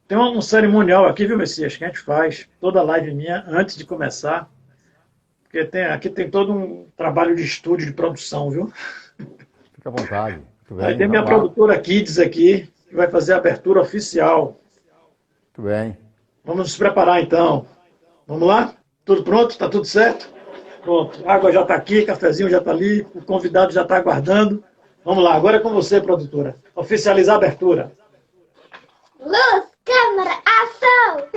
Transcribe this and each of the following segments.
Tem um cerimonial aqui, viu, Messias, que a gente faz toda live minha antes de começar, porque aqui tem todo um trabalho de estúdio, de produção, viu? Fica à vontade. Muito Aí bem, tem minha vamos lá. produtora Kids aqui, que vai fazer a abertura oficial. Muito bem. Vamos nos preparar então. Vamos lá? Tudo pronto? Tá tudo certo? Pronto. A água já está aqui, cafezinho já está ali, o convidado já está aguardando. Vamos lá, agora é com você, produtora. Oficializar a abertura. Luz, câmera, ação!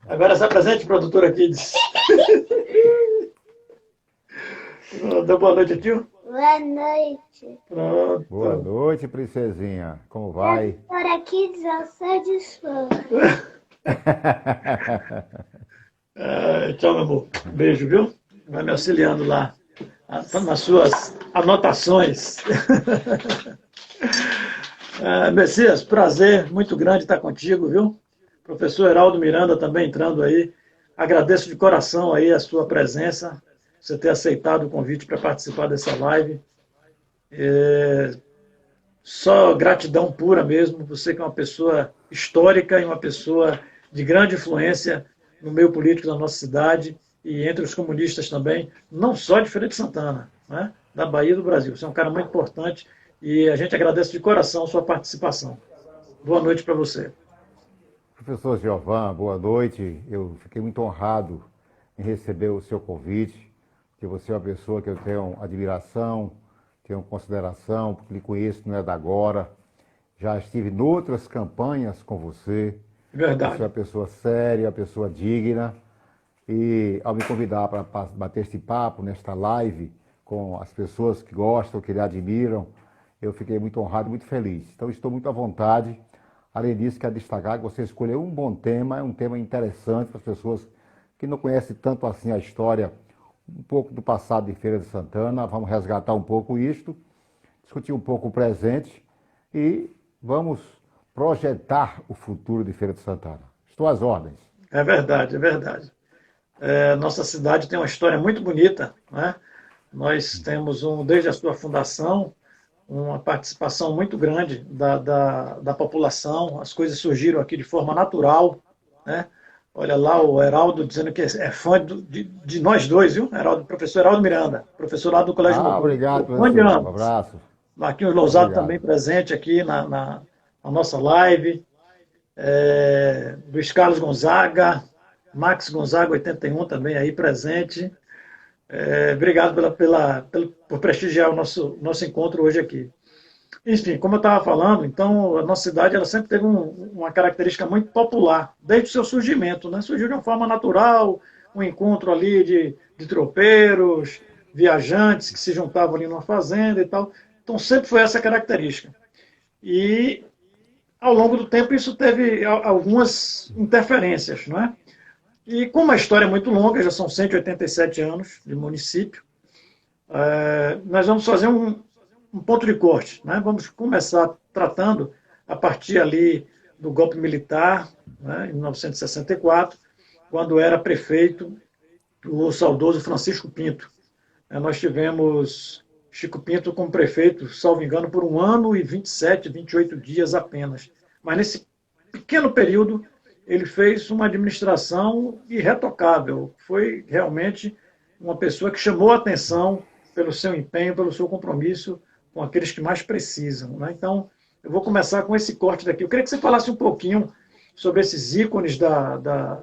Agora se apresente, produtora Kids. Deu boa noite, tio? Boa noite. Boa Pronto. noite, princesinha. Como vai? Tradutora aqui de Alçã de Fã. Tchau, meu amor. Beijo, viu? Vai me auxiliando lá nas suas anotações. Messias, prazer muito grande estar contigo, viu? Professor Heraldo Miranda também entrando aí. Agradeço de coração aí a sua presença, você ter aceitado o convite para participar dessa live. Só gratidão pura mesmo. Você que é uma pessoa histórica e uma pessoa de grande influência no meio político da nossa cidade e entre os comunistas também, não só de Feira de Santana, né? Da Bahia e do Brasil. Você é um cara muito importante e a gente agradece de coração a sua participação. Boa noite para você. Professor Giovan, boa noite. Eu fiquei muito honrado em receber o seu convite, porque você é uma pessoa que eu tenho admiração, tenho consideração, porque lhe conheço não é da agora. Já estive em outras campanhas com você. Você é Verdade. uma pessoa séria, uma pessoa digna. E ao me convidar para bater este papo nesta live com as pessoas que gostam, que lhe admiram, eu fiquei muito honrado e muito feliz. Então estou muito à vontade. Além disso, quero destacar que você escolheu um bom tema, é um tema interessante para as pessoas que não conhecem tanto assim a história, um pouco do passado de Feira de Santana. Vamos resgatar um pouco isto, discutir um pouco o presente e vamos projetar o futuro de Feira de Santana. Estou às ordens. É verdade, é verdade. Nossa cidade tem uma história muito bonita, né? Nós temos, desde a sua fundação, uma participação muito grande da população. As coisas surgiram aqui de forma natural, né? Olha lá o Heraldo dizendo que é fã de nós dois, viu? Heraldo, professor Heraldo Miranda, professor lá do Colégio Ah, Mutum. obrigado, Sou fã de professor. Um ambos. abraço. Marquinhos Lousado também Obrigado. presente aqui na nossa live. Luiz Carlos Gonzaga, Max Gonzaga 81 também aí presente. Obrigado por prestigiar o nosso encontro hoje aqui. Enfim, como eu estava falando, então a nossa cidade ela sempre teve uma característica muito popular, desde o seu surgimento, né? Surgiu de uma forma natural, um encontro ali de tropeiros, viajantes que se juntavam ali numa fazenda e tal. Então sempre foi essa característica. E ao longo do tempo isso teve algumas interferências, não é? E como a história é muito longa, já são 187 anos de município, nós vamos fazer um ponto de corte. Né? Vamos começar tratando a partir ali do golpe militar, né, em 1964, quando era prefeito o saudoso Francisco Pinto. Nós tivemos Chico Pinto como prefeito, salvo engano, por 1 ano e 27, 28 dias apenas. Mas nesse pequeno período, ele fez uma administração irretocável. Foi realmente uma pessoa que chamou a atenção pelo seu empenho, pelo seu compromisso com aqueles que mais precisam. Né? Então, eu vou começar com esse corte daqui. Eu queria que você falasse um pouquinho sobre esses ícones da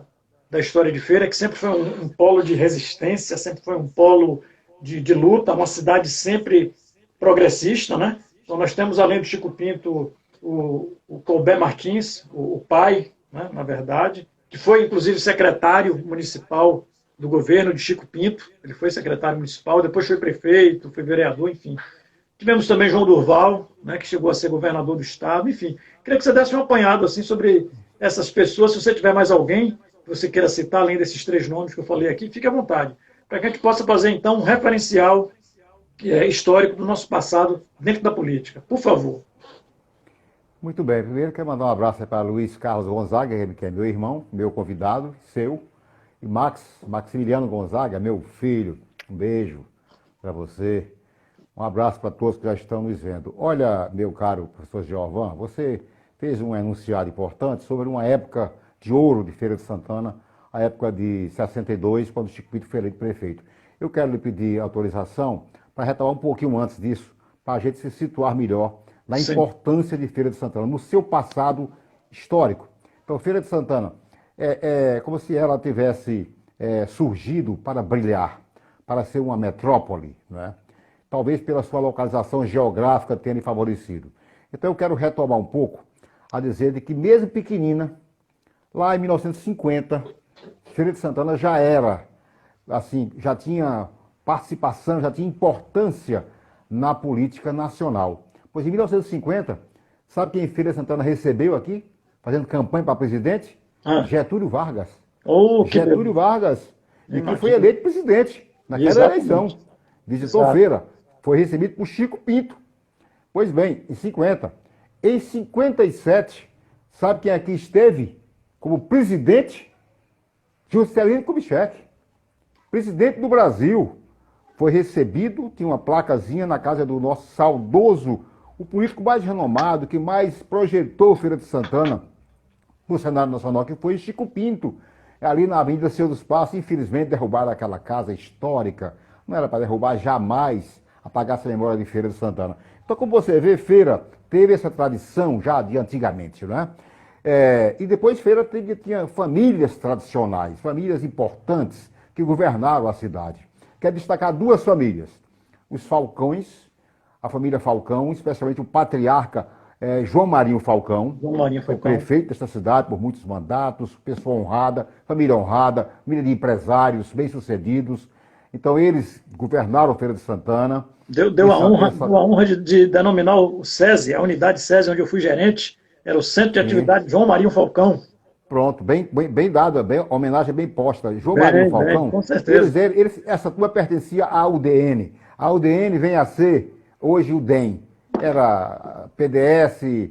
história de Feira, que sempre foi um polo de resistência, sempre foi um polo de luta, uma cidade sempre progressista. Né? Então, nós temos, além do Chico Pinto, o Colbert Martins, o pai, né, na verdade, que foi, inclusive, secretário municipal do governo de Chico Pinto. Ele foi secretário municipal, depois foi prefeito, foi vereador, enfim. Tivemos também João Durval, né, que chegou a ser governador do estado, enfim. Queria que você desse um apanhado assim, sobre essas pessoas. Se você tiver mais alguém que você queira citar, além desses três nomes que eu falei aqui, fique à vontade, para que a gente possa fazer, então, um referencial histórico do nosso passado dentro da política. Por favor. Muito bem. Primeiro quero mandar um abraço para Luiz Carlos Gonzaga, que é meu irmão, meu convidado, seu. E Maximiliano Gonzaga, meu filho. Um beijo para você. Um abraço para todos que já estão nos vendo. Olha, meu caro professor Giovan, você fez um enunciado importante sobre uma época de ouro de Feira de Santana, a época de 62, quando o Chico Pinto foi eleito prefeito. Eu quero lhe pedir autorização para retomar um pouquinho antes disso, para a gente se situar melhor na Sim. importância de Feira de Santana, no seu passado histórico. Então, Feira de Santana é como se ela tivesse surgido para brilhar, para ser uma metrópole, não é? Talvez pela sua localização geográfica tenha lhe favorecido. Então eu quero retomar um pouco a dizer de que mesmo pequenina, lá em 1950, Feira de Santana já era, assim, já tinha participação, já tinha importância na política nacional. Pois em 1950, sabe quem Feira de Santana recebeu aqui, fazendo campanha para presidente? Getúlio Vargas. Getúlio Vargas, e que foi eleito presidente naquela eleição. Visitou Feira. Foi recebido por Chico Pinto. Pois bem, em 50. Em 57, sabe quem aqui esteve como presidente? Juscelino Kubitschek. Presidente do Brasil. Foi recebido, tinha uma placazinha na casa do nosso saudoso, o político mais renomado, que mais projetou Feira de Santana no Senado Nacional, que foi Chico Pinto. Ali na Avenida Senhor dos Passos, infelizmente derrubaram aquela casa histórica. Não era para derrubar jamais, apagar essa memória de Feira de Santana. Então, como você vê, Feira teve essa tradição já de antigamente, né? E depois Feira tinha famílias tradicionais, famílias importantes que governaram a cidade. Quero destacar duas famílias. Os Falcões, a família Falcão, especialmente o patriarca João Marinho Falcão. João Marinho foi Falcão. Prefeito desta cidade por muitos mandatos, pessoa honrada, família de empresários bem-sucedidos. Então, eles governaram Feira de Santana. Deu a honra de denominar o SESI, a unidade SESI, onde eu fui gerente, era o Centro de Atividade João Marinho Falcão. Pronto, bem dado, homenagem bem posta. João Marinho Falcão, com certeza. Essa turma pertencia à UDN. A UDN vem a ser, hoje, o DEM. Era PDS,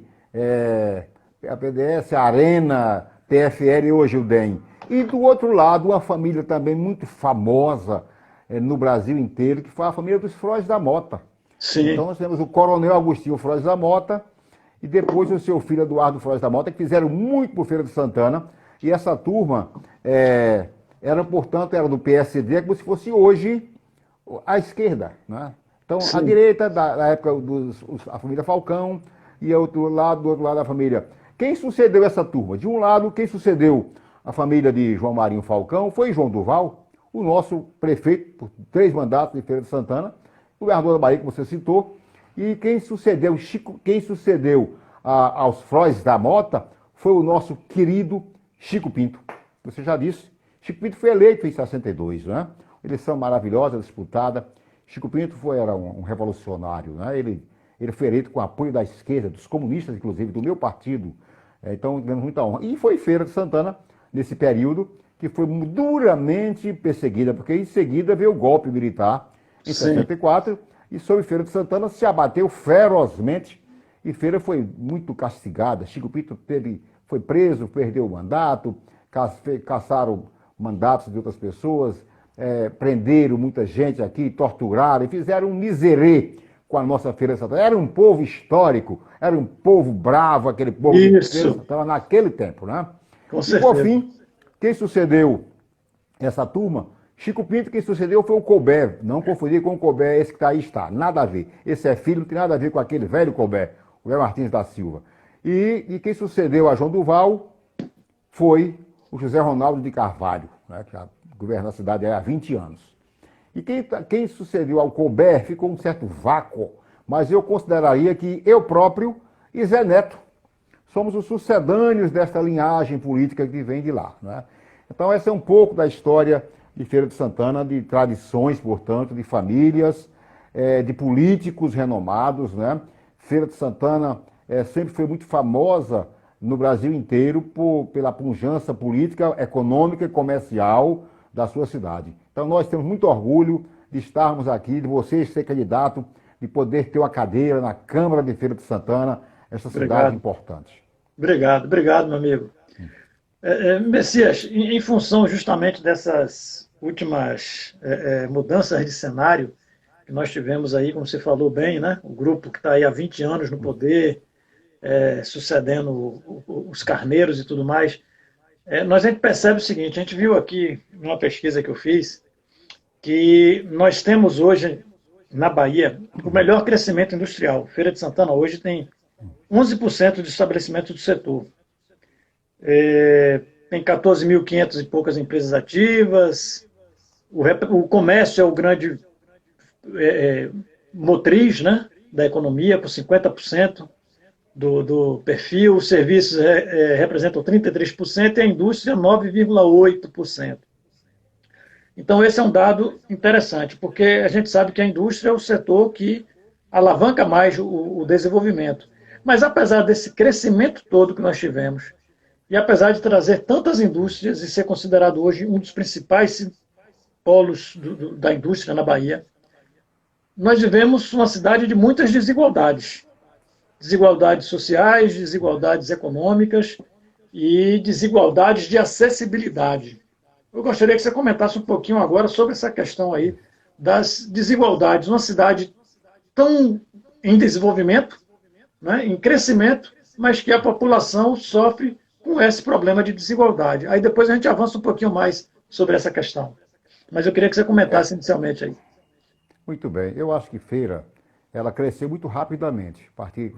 a PDS, a Arena, PFL, hoje o DEM. E do outro lado, uma família também muito famosa no Brasil inteiro, que foi a família dos Frois da Mota. Sim. Então nós temos o Coronel Agostinho Frois da Mota e depois o seu filho Eduardo Frois da Mota, que fizeram muito por Feira de Santana. E essa turma portanto, era do PSD, como se fosse hoje a esquerda, né? Então, sim, a direita, da época a família Falcão, e do outro lado a família. Quem sucedeu essa turma? De um lado, quem sucedeu a família de João Marinho Falcão foi João Duval, o nosso prefeito por 3 mandatos de Feira de Santana, governador da Bahia, que você citou, e quem sucedeu aos Frois da Mota foi o nosso querido Chico Pinto. Você já disse, Chico Pinto foi eleito em 62, né? Eleição maravilhosa, disputada. Chico Pinto era um revolucionário, né? Ele foi eleito com apoio da esquerda, dos comunistas, inclusive, do meu partido. Então, ganhamos muita honra. E foi Feira de Santana, nesse período, que foi duramente perseguida, porque em seguida veio o golpe militar, em 64, e sobre Feira de Santana se abateu ferozmente, e Feira foi muito castigada. Chico Pinto foi preso, perdeu o mandato, caçaram mandatos de outras pessoas, prenderam muita gente aqui, torturaram e fizeram um miserê com a nossa Feira de Santana. Era um povo histórico, era um povo bravo, aquele povo de Feira de Santana naquele tempo, né? Com certeza. E por fim, quem sucedeu essa turma, Chico Pinto, quem sucedeu foi o Colbert. Não confundir com o Colbert, esse que aí está, nada a ver. Esse é filho, não tem nada a ver com aquele velho Colbert, o Colbert Martins da Silva. E quem sucedeu a João Duval foi o José Ronaldo de Carvalho, né, que já governa a cidade há 20 anos. E quem sucedeu ao Colbert ficou um certo vácuo, mas eu consideraria que eu próprio e Zé Neto somos os sucedâneos desta linhagem política que vem de lá, né? Então essa é um pouco da história de Feira de Santana, de tradições, portanto, de famílias, de políticos renomados, né? Feira de Santana sempre foi muito famosa no Brasil inteiro pela pujança política, econômica e comercial da sua cidade. Então nós temos muito orgulho de estarmos aqui, de você ser candidato, de poder ter uma cadeira na Câmara de Feira de Santana, essa cidade importante. Obrigado, meu amigo. Messias, em função justamente dessas últimas mudanças de cenário, que nós tivemos aí, como você falou bem, né? O grupo que está aí há 20 anos no poder, sucedendo os carneiros e tudo mais. A gente percebe o seguinte, a gente viu aqui, numa pesquisa que eu fiz, que nós temos hoje, na Bahia, o melhor crescimento industrial. Feira de Santana hoje tem 11% de estabelecimento do setor. Tem 14.500 e poucas empresas ativas, o comércio é o grande motriz, né, da economia, por 50% do perfil, os serviços representam 33% e a indústria 9,8%. Então, esse é um dado interessante, porque a gente sabe que a indústria é o setor que alavanca mais o desenvolvimento. Mas, apesar desse crescimento todo que nós tivemos, e apesar de trazer tantas indústrias e ser considerado hoje um dos principais polos da indústria na Bahia, nós vivemos uma cidade de muitas desigualdades. Desigualdades sociais, desigualdades econômicas e desigualdades de acessibilidade. Eu gostaria que você comentasse um pouquinho agora sobre essa questão aí das desigualdades. Uma cidade tão em desenvolvimento, né, em crescimento, mas que a população sofre com esse problema de desigualdade. Aí depois a gente avança um pouquinho mais sobre essa questão. Mas eu queria que você comentasse inicialmente aí. Muito bem. Eu acho que Feira, ela cresceu muito rapidamente.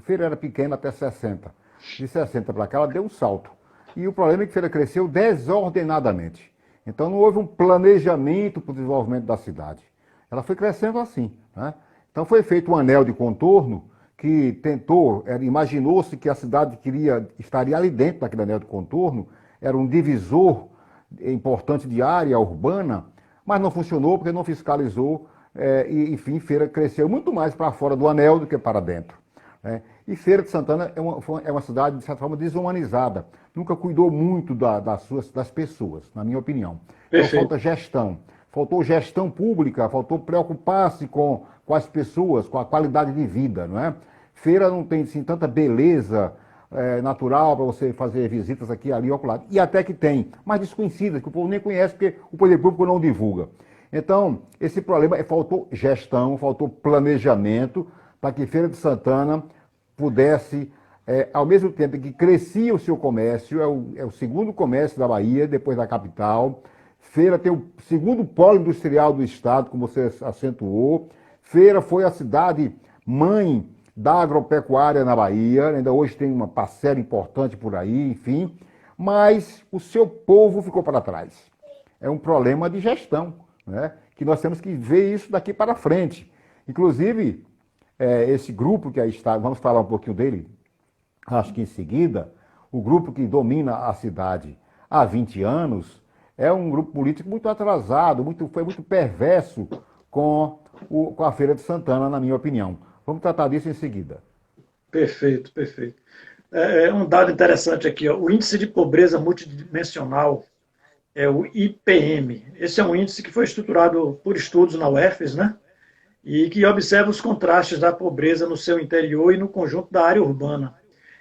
Feira era pequena até 60. De 60 para cá, ela deu um salto. E o problema é que Feira cresceu desordenadamente. Então não houve um planejamento para o desenvolvimento da cidade. Ela foi crescendo assim, né? Então foi feito um anel de contorno que imaginou-se que a cidade estaria ali dentro daquele anel de contorno, era um divisor importante de área urbana, mas não funcionou porque não fiscalizou, e enfim, Feira cresceu muito mais para fora do anel do que para dentro, né? E Feira de Santana é uma cidade, de certa forma, desumanizada. Nunca cuidou muito das pessoas, na minha opinião. Então falta gestão. Faltou gestão pública, faltou preocupar-se com as pessoas, com a qualidade de vida, não é? Feira não tem, assim, tanta beleza natural para você fazer visitas aqui, ali, acolá. E até que tem, mas desconhecidas, que o povo nem conhece, porque o poder público não divulga. Então, esse problema faltou gestão, faltou planejamento para que Feira de Santana pudesse, ao mesmo tempo que crescia o seu comércio, é o segundo comércio da Bahia, depois da capital. Feira tem o segundo polo industrial do estado, como você acentuou. Feira foi a cidade mãe da agropecuária na Bahia, ainda hoje tem uma parcela importante por aí, enfim, mas o seu povo ficou para trás. É um problema de gestão, né? Que nós temos que ver isso daqui para frente. Inclusive, esse grupo que aí está, vamos falar um pouquinho dele, acho que em seguida, o grupo que domina a cidade há 20 anos, é um grupo político muito atrasado, foi muito perverso com a Feira de Santana, na minha opinião. Vamos tratar disso em seguida. Perfeito, perfeito. Um dado interessante aqui, ó, o índice de pobreza multidimensional é o IPM. Esse é um índice que foi estruturado por estudos na UFES, né? E que observa os contrastes da pobreza no seu interior e no conjunto da área urbana.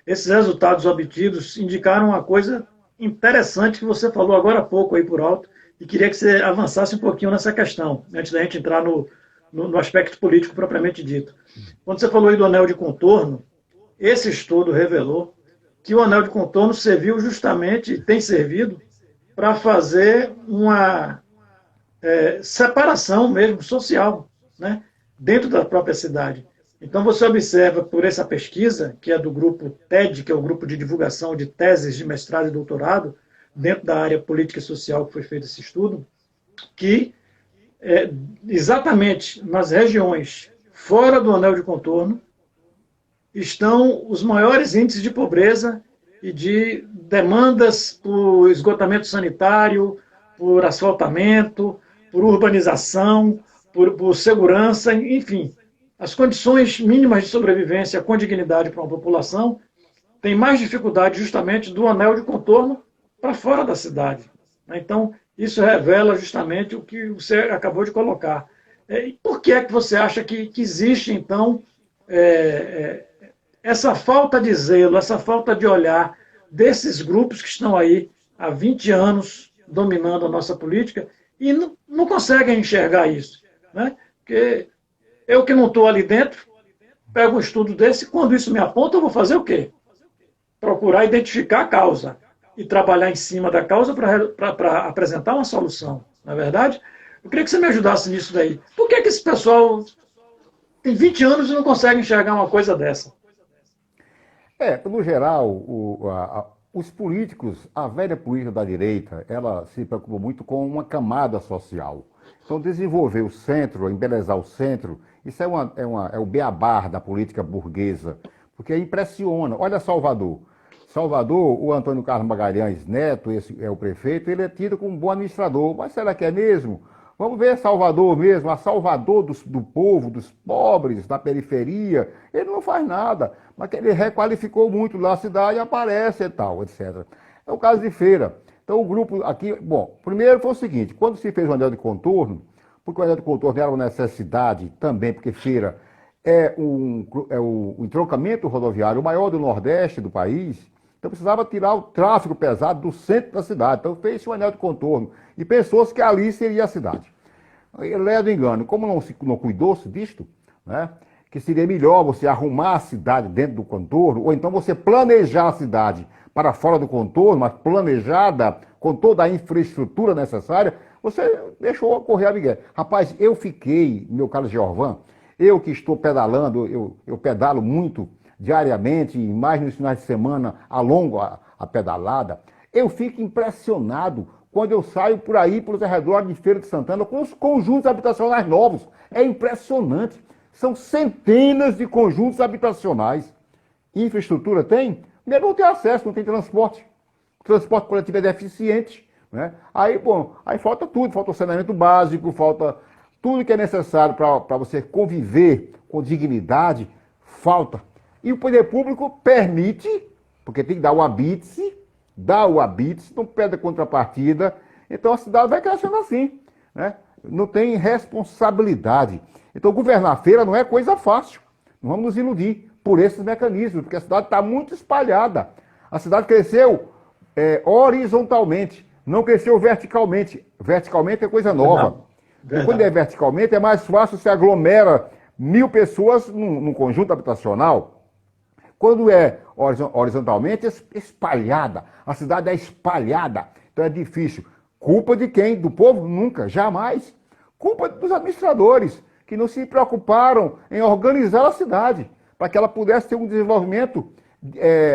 Esses resultados obtidos indicaram uma coisa interessante que você falou agora há pouco aí por alto, e queria que você avançasse um pouquinho nessa questão, antes da gente entrar no aspecto político propriamente dito. Quando você falou aí do anel de contorno, esse estudo revelou que o anel de contorno serviu justamente, tem servido, para fazer uma separação mesmo social, né, dentro da própria cidade. Então você observa por essa pesquisa, que é do grupo TED, que é o grupo de divulgação de teses de mestrado e doutorado, dentro da área política e social que foi feito esse estudo, que exatamente nas regiões fora do anel de contorno estão os maiores índices de pobreza e de demandas por esgotamento sanitário, por asfaltamento, por urbanização, por segurança, enfim. As condições mínimas de sobrevivência com dignidade para uma população têm mais dificuldade justamente do anel de contorno para fora da cidade. Então, isso revela justamente o que você acabou de colocar. E por que é que você acha que existe, então, essa falta de zelo, essa falta de olhar desses grupos que estão aí há 20 anos dominando a nossa política e não conseguem enxergar isso, né? Porque Eu que não estou ali dentro, pego um estudo desse, quando isso me aponta, eu vou fazer o quê? Procurar identificar a causa e trabalhar em cima da causa para apresentar uma solução, não é verdade? Eu queria que você me ajudasse nisso daí. Por que esse pessoal tem 20 anos e não consegue enxergar uma coisa dessa? No geral, os políticos, a velha política da direita, ela se preocupou muito com uma camada social. Então, desenvolver o centro, embelezar o centro, isso é o beabá da política burguesa, porque impressiona. Olha Salvador. Salvador, o Antônio Carlos Magalhães Neto, esse é o prefeito, ele é tido como um bom administrador. Mas será que é mesmo? Vamos ver Salvador mesmo, a Salvador do povo, dos pobres, da periferia. Ele não faz nada, mas ele requalificou muito lá a cidade, aparece e tal, etc. É o caso de Feira. Então o grupo aqui, bom, primeiro foi o seguinte, quando se fez o anel de contorno, porque o anel de contorno era uma necessidade também, porque Feira é o entroncamento rodoviário maior do Nordeste do país, então precisava tirar o tráfego pesado do centro da cidade. Então fez o anel de contorno e pensou-se que ali seria a cidade. Leve engano, como não cuidou-se disto, né, que seria melhor você arrumar a cidade dentro do contorno, ou então você planejar a cidade para fora do contorno, mas planejada com toda a infraestrutura necessária, você deixou correr a Miguel. Rapaz, eu fiquei, meu caro Georvan, eu que estou pedalando, eu pedalo muito diariamente, mais nos finais de semana, alongo a pedalada, eu fico impressionado quando eu saio por aí, pelos arredores de Feira de Santana, com os conjuntos habitacionais novos. É impressionante. São centenas de conjuntos habitacionais. Infraestrutura tem? Primeiro não tem acesso, não tem transporte. O transporte coletivo é deficiente. Né? Aí falta tudo, falta o saneamento básico, falta tudo que é necessário para você conviver com dignidade, falta. E o poder público permite, porque tem que dar o habite-se, não pede contrapartida, então a cidade vai crescendo assim, né? Não tem responsabilidade. Então governar Feira não é coisa fácil, não vamos nos iludir por esses mecanismos, porque a cidade está muito espalhada. A cidade cresceu horizontalmente, não cresceu verticalmente. Verticalmente é coisa nova. E quando é verticalmente é mais fácil, se aglomera 1000 pessoas num conjunto habitacional. Quando é horizontalmente, é espalhada. A cidade é espalhada. Então é difícil. Culpa de quem? Do povo? Nunca, jamais. Culpa dos administradores, que não se preocuparam em organizar a cidade, para que ela pudesse ter um desenvolvimento,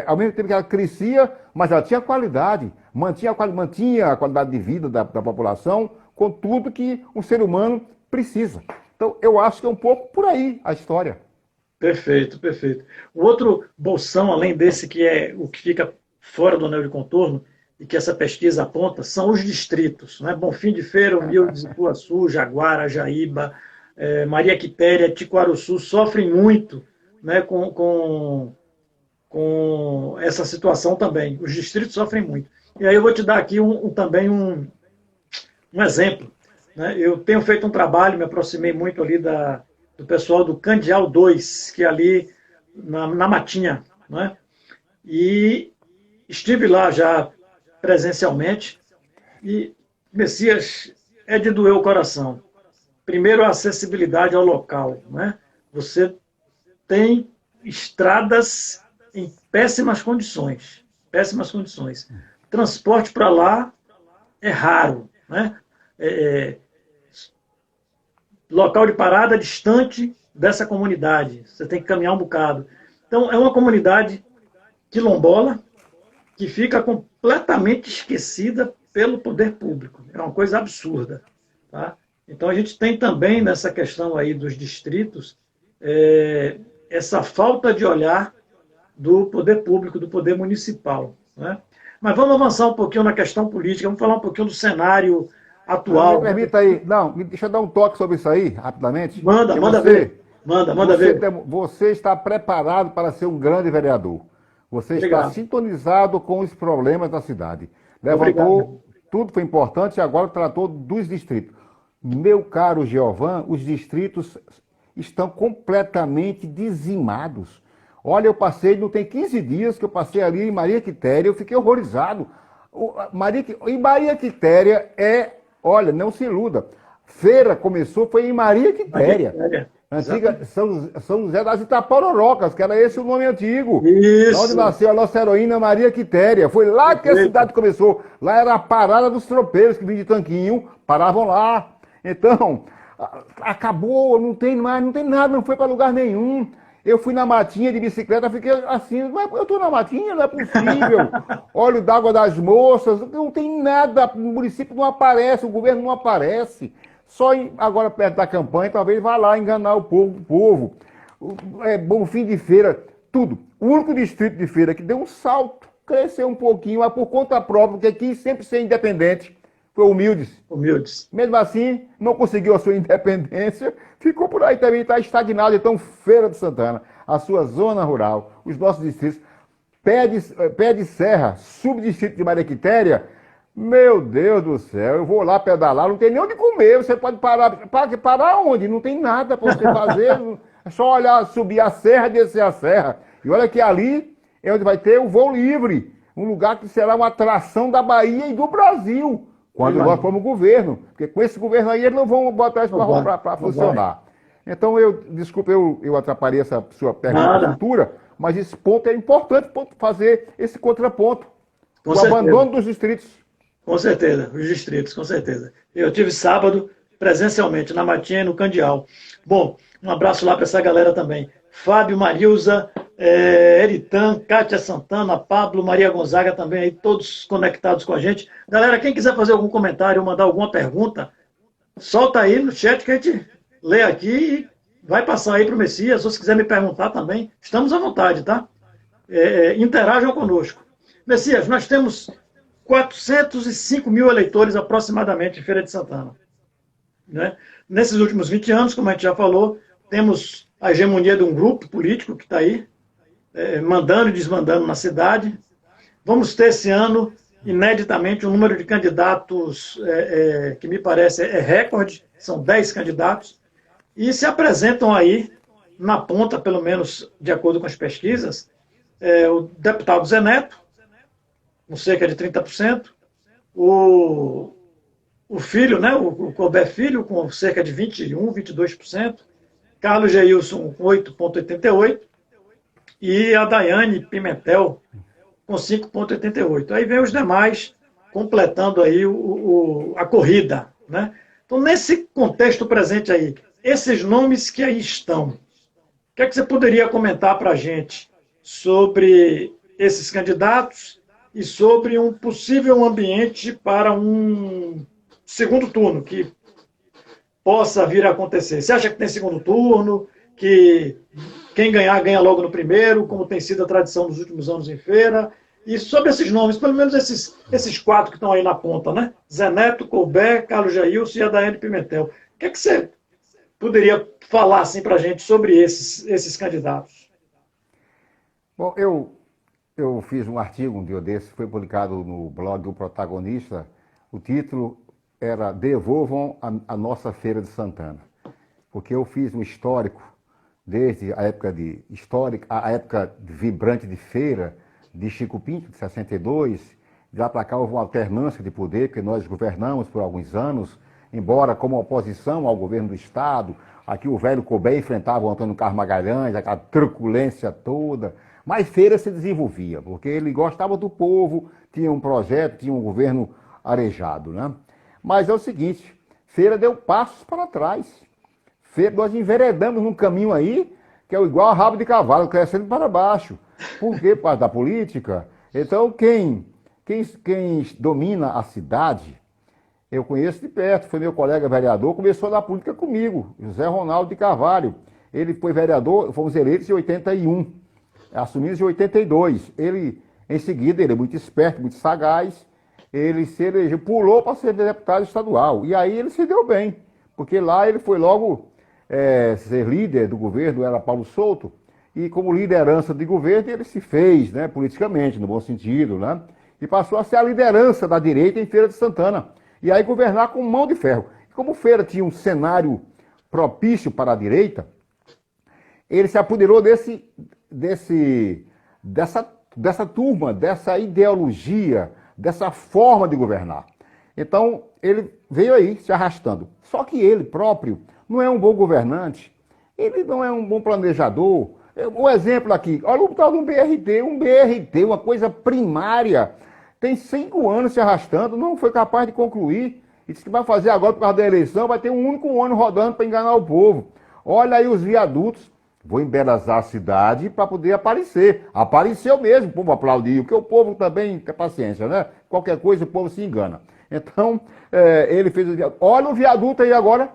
ao mesmo tempo que ela crescia, mas ela tinha qualidade, mantinha a qualidade de vida da população, com tudo que um ser humano precisa. Então eu acho que é um pouco por aí a história. Perfeito, perfeito. O outro bolsão, além desse que é o que fica fora do anel de contorno, e que essa pesquisa aponta, são os distritos. Né? Bonfim de Feira, Humilde, Ipuaçu, Jaguara, Jaíba, Maria Quitéria, Tiquaruçu, sofrem muito, né, com essa situação também. Os distritos sofrem muito. E aí eu vou te dar aqui também um exemplo. Né? Eu tenho feito um trabalho, me aproximei muito ali do pessoal do Candial 2, que é ali na Matinha, né? E estive lá já presencialmente e, Messias, é de doer o coração. Primeiro, a acessibilidade ao local, né? Você tem estradas em péssimas condições, péssimas condições. Transporte para lá é raro, né? Local de parada distante dessa comunidade. Você tem que caminhar um bocado. Então, é uma comunidade quilombola que fica completamente esquecida pelo poder público. É uma coisa absurda. Tá? Então, a gente tem também, nessa questão aí dos distritos, essa falta de olhar do poder público, do poder municipal. Né? Mas vamos avançar um pouquinho na questão política, vamos falar um pouquinho do cenário atual. Me permita aí, deixa eu dar um toque sobre isso aí, rapidamente. Manda ver. Manda ver. Você está preparado para ser um grande vereador. Você Obrigado. Está sintonizado com os problemas da cidade. Levantou, Obrigado. Tudo foi importante e agora tratou dos distritos. Meu caro Geovan, os distritos estão completamente dizimados. Olha, não tem 15 dias que eu passei ali em Maria Quitéria, eu fiquei horrorizado. Em Maria Quitéria olha, não se iluda. Feira foi em Maria Quitéria. Antiga São José das Itapororocas, que era esse o nome antigo. Isso. Onde nasceu a nossa heroína Maria Quitéria. Foi lá que a cidade começou. Lá era a parada dos tropeiros que vinham de tanquinho, paravam lá. Então, acabou, não tem mais, não tem nada, não foi para lugar nenhum. Eu fui na matinha de bicicleta, fiquei assim, mas eu estou na matinha, não é possível. Óleo d'água das moças, não tem nada, o município não aparece, o governo não aparece. Só agora perto da campanha, talvez vá lá enganar o povo. Bonfim de Feira, tudo. O único distrito de Feira que deu um salto, cresceu um pouquinho, mas por conta própria, porque quis sempre ser independente, foi Humildes. Humildes. Mesmo assim, não conseguiu a sua independência, ficou por aí também, está estagnado. Então, Feira de Santana, a sua zona rural, os nossos distritos, Pé de Serra, subdistrito de Maria Quitéria, meu Deus do céu, eu vou lá pedalar, não tem nem onde comer, você pode parar. Parar onde? Não tem nada para você fazer, é só olhar, subir a serra, descer a serra. E olha que ali é onde vai ter o voo livre, um lugar que será uma atração da Bahia e do Brasil, quando nós formos governo. Porque com esse governo aí, eles não vão botar isso para funcionar. Então, desculpa, eu atrapalhei essa sua pergunta futura, mas esse ponto é importante fazer esse contraponto. O abandono dos distritos. Com certeza, os distritos, com certeza. Eu tive sábado presencialmente na Matinha e no Candial. Bom, um abraço lá para essa galera também. Fábio, Marilza, Eritan, Kátia Santana, Pablo, Maria Gonzaga também aí, todos conectados com a gente. Galera, quem quiser fazer algum comentário ou mandar alguma pergunta, solta aí no chat que a gente lê aqui e vai passar aí para o Messias. Ou se quiser me perguntar também, estamos à vontade, tá? Interajam conosco. Messias, nós temos 405 mil eleitores aproximadamente em Feira de Santana. Né? Nesses últimos 20 anos, como a gente já falou, temos a hegemonia de um grupo político que está aí, mandando e desmandando na cidade. Vamos ter esse ano, ineditamente, um número de candidatos que me parece recorde, são 10 candidatos, e se apresentam aí, na ponta, pelo menos de acordo com as pesquisas, o deputado Zé Neto, com cerca de 30%, o filho, né, o Colbert Filho, com cerca de 21%, 22%, Carlos Geilson, com 8,88%, e a Daiane Pimentel, com 5,88%. Aí vem os demais, completando aí a corrida. Né? Então, nesse contexto presente aí, esses nomes que aí estão, o que é que você poderia comentar para a gente sobre esses candidatos e sobre um possível ambiente para um segundo turno que possa vir a acontecer? Você acha que tem segundo turno, que quem ganhar, ganha logo no primeiro, como tem sido a tradição nos últimos anos em Feira? E sobre esses nomes, pelo menos esses 4 que estão aí na ponta, né? Zé Neto, Colbert, Carlos Geilson e a Daiane Pimentel. O que é que você poderia falar assim, para a gente sobre esses candidatos? Bom, eu fiz um artigo um dia desse, foi publicado no blog do Protagonista. O título era Devolvam a nossa Feira de Santana. Porque eu fiz um histórico, desde a época a época vibrante de feira, de Chico Pinto, de 62, de lá para cá houve uma alternância de poder, porque nós governamos por alguns anos, embora como oposição ao governo do Estado, aqui o velho Colbert enfrentava o Antônio Carlos Magalhães, aquela truculência toda, mas Feira se desenvolvia, porque ele gostava do povo, tinha um projeto, tinha um governo arejado, né? Mas é o seguinte, Feira deu passos para trás. Feira, nós enveredamos num caminho aí, que é igual a rabo de cavalo, crescendo para baixo. Por quê? Por causa da política. Então, quem domina a cidade, eu conheço de perto, foi meu colega vereador, começou na política comigo, José Ronaldo de Carvalho. Ele foi vereador, fomos eleitos em 81, assumimos em 82. Ele, em seguida, ele é muito esperto, muito sagaz, ele se elegeu, pulou para ser deputado estadual. E aí ele se deu bem, porque lá ele foi logo ser líder do governo, era Paulo Souto, e como liderança de governo ele se fez, né, politicamente, no bom sentido, né, e passou a ser a liderança da direita em Feira de Santana. E aí governar com mão de ferro. E como Feira tinha um cenário propício para a direita, ele se apoderou dessa turma, dessa ideologia, dessa forma de governar. Então, ele veio aí se arrastando. Só que ele próprio não é um bom governante. ele não é um bom planejador. O exemplo aqui, olha o tal do BRT, uma coisa primária, tem 5 anos se arrastando, não foi capaz de concluir. E disse que vai fazer agora por causa da eleição, vai ter um único ano rodando para enganar o povo. Olha aí os viadutos, vou embelezar a cidade para poder aparecer. Apareceu mesmo, o povo aplaudiu, porque o povo também tem paciência, né? Qualquer coisa o povo se engana. Então, ele fez o viaduto. Olha o viaduto aí agora,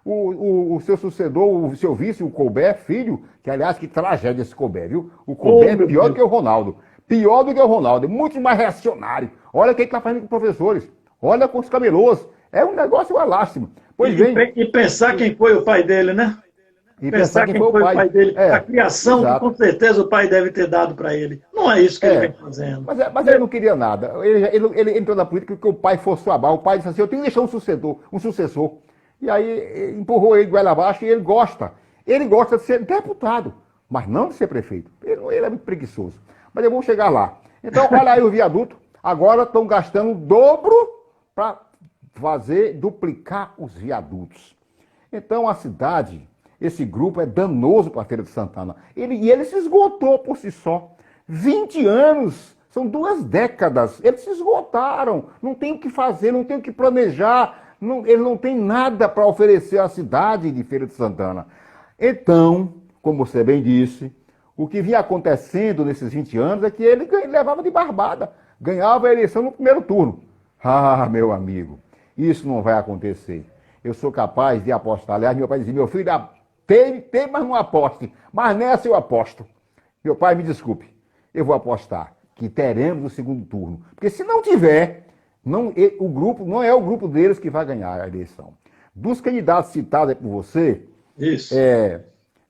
o seu sucessor, o seu vice, o Colbert, filho, que aliás, que tragédia esse Colbert, viu? O Colbert é pior do que o Ronaldo. Pior do que o Ronaldo, é muito mais reacionário. Olha o que ele está fazendo com os professores. Olha com os camelôs. É um negócio, uma lástima. Pois bem. E pensar quem foi o pai dele, né? E pensar quem foi o pai dele. A criação exato. Que com certeza o pai deve ter dado para ele. Não é isso que ele vem fazendo. Mas ele não queria nada. Ele entrou na política porque o pai forçou a barra. O pai disse assim, eu tenho que deixar um sucessor. E aí empurrou ele goela abaixo e ele gosta. Ele gosta de ser deputado, mas não de ser prefeito. Ele é muito preguiçoso. Mas eu vou chegar lá. Então, olha aí o viaduto. Agora estão gastando o dobro para duplicar os viadutos. Então, a cidade, esse grupo é danoso para a Feira de Santana. Ele se esgotou por si só. 20 anos, são 2 décadas. Eles se esgotaram. Não tem o que fazer, não tem o que planejar. Ele não tem nada para oferecer à cidade de Feira de Santana. Então, como você bem disse, o que vinha acontecendo nesses 20 anos é que ele levava de barbada, ganhava a eleição no primeiro turno. Ah, meu amigo, isso não vai acontecer. Eu sou capaz de apostar. Aliás, meu pai dizia, meu filho, tem, mas não aposte. Mas nessa eu aposto. Meu pai, me desculpe, eu vou apostar que teremos o segundo turno. Porque se não tiver, o grupo não é o grupo deles que vai ganhar a eleição. Dos candidatos citados por você, isso.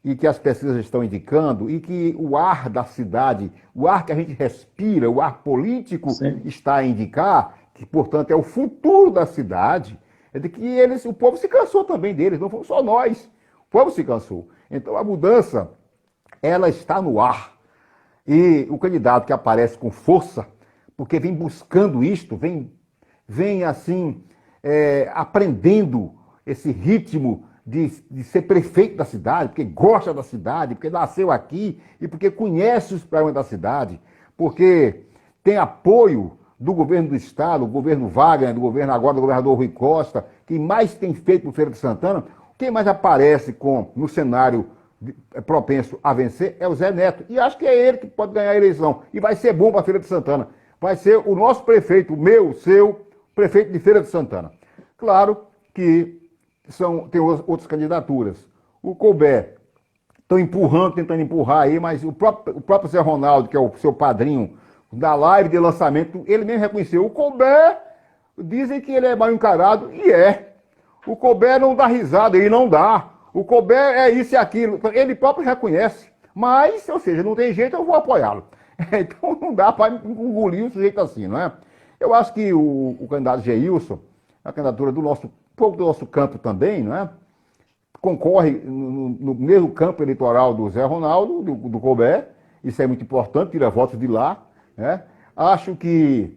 E que as pesquisas estão indicando, e que o ar da cidade, o ar que a gente respira, o ar político Sim. está a indicar, que, portanto, é o futuro da cidade, é de que o povo se cansou também deles, não fomos só nós. O povo se cansou. Então, a mudança, ela está no ar. E o candidato que aparece com força, porque vem buscando isto, vem assim, aprendendo esse ritmo de ser prefeito da cidade, porque gosta da cidade, porque nasceu aqui e porque conhece os problemas da cidade, porque tem apoio do governo do Estado, do governo Wagner, do governo agora do governador Rui Costa, que mais tem feito no Feira de Santana. Quem mais aparece no cenário propenso a vencer é o Zé Neto. E acho que é ele que pode ganhar a eleição. E vai ser bom para a Feira de Santana. Vai ser o nosso prefeito, o meu, o seu, prefeito de Feira de Santana. Claro que tem outras candidaturas. O Colbert estão tentando empurrar aí, mas o próprio Zé Ronaldo, que é o seu padrinho, da live de lançamento, ele mesmo reconheceu. O Colbert, dizem que ele é mal encarado, e é. O Colbert não dá risada, ele não dá. O Colbert é isso e aquilo. Ele próprio reconhece. Mas, ou seja, não tem jeito, eu vou apoiá-lo. Então não dá para engolir o sujeito assim, não é? Eu acho que o candidato Geilson, a candidatura do nosso campo também, não é? Concorre no mesmo campo eleitoral do Zé Ronaldo, do Colbert. Isso é muito importante, tira votos de lá. Né? Acho que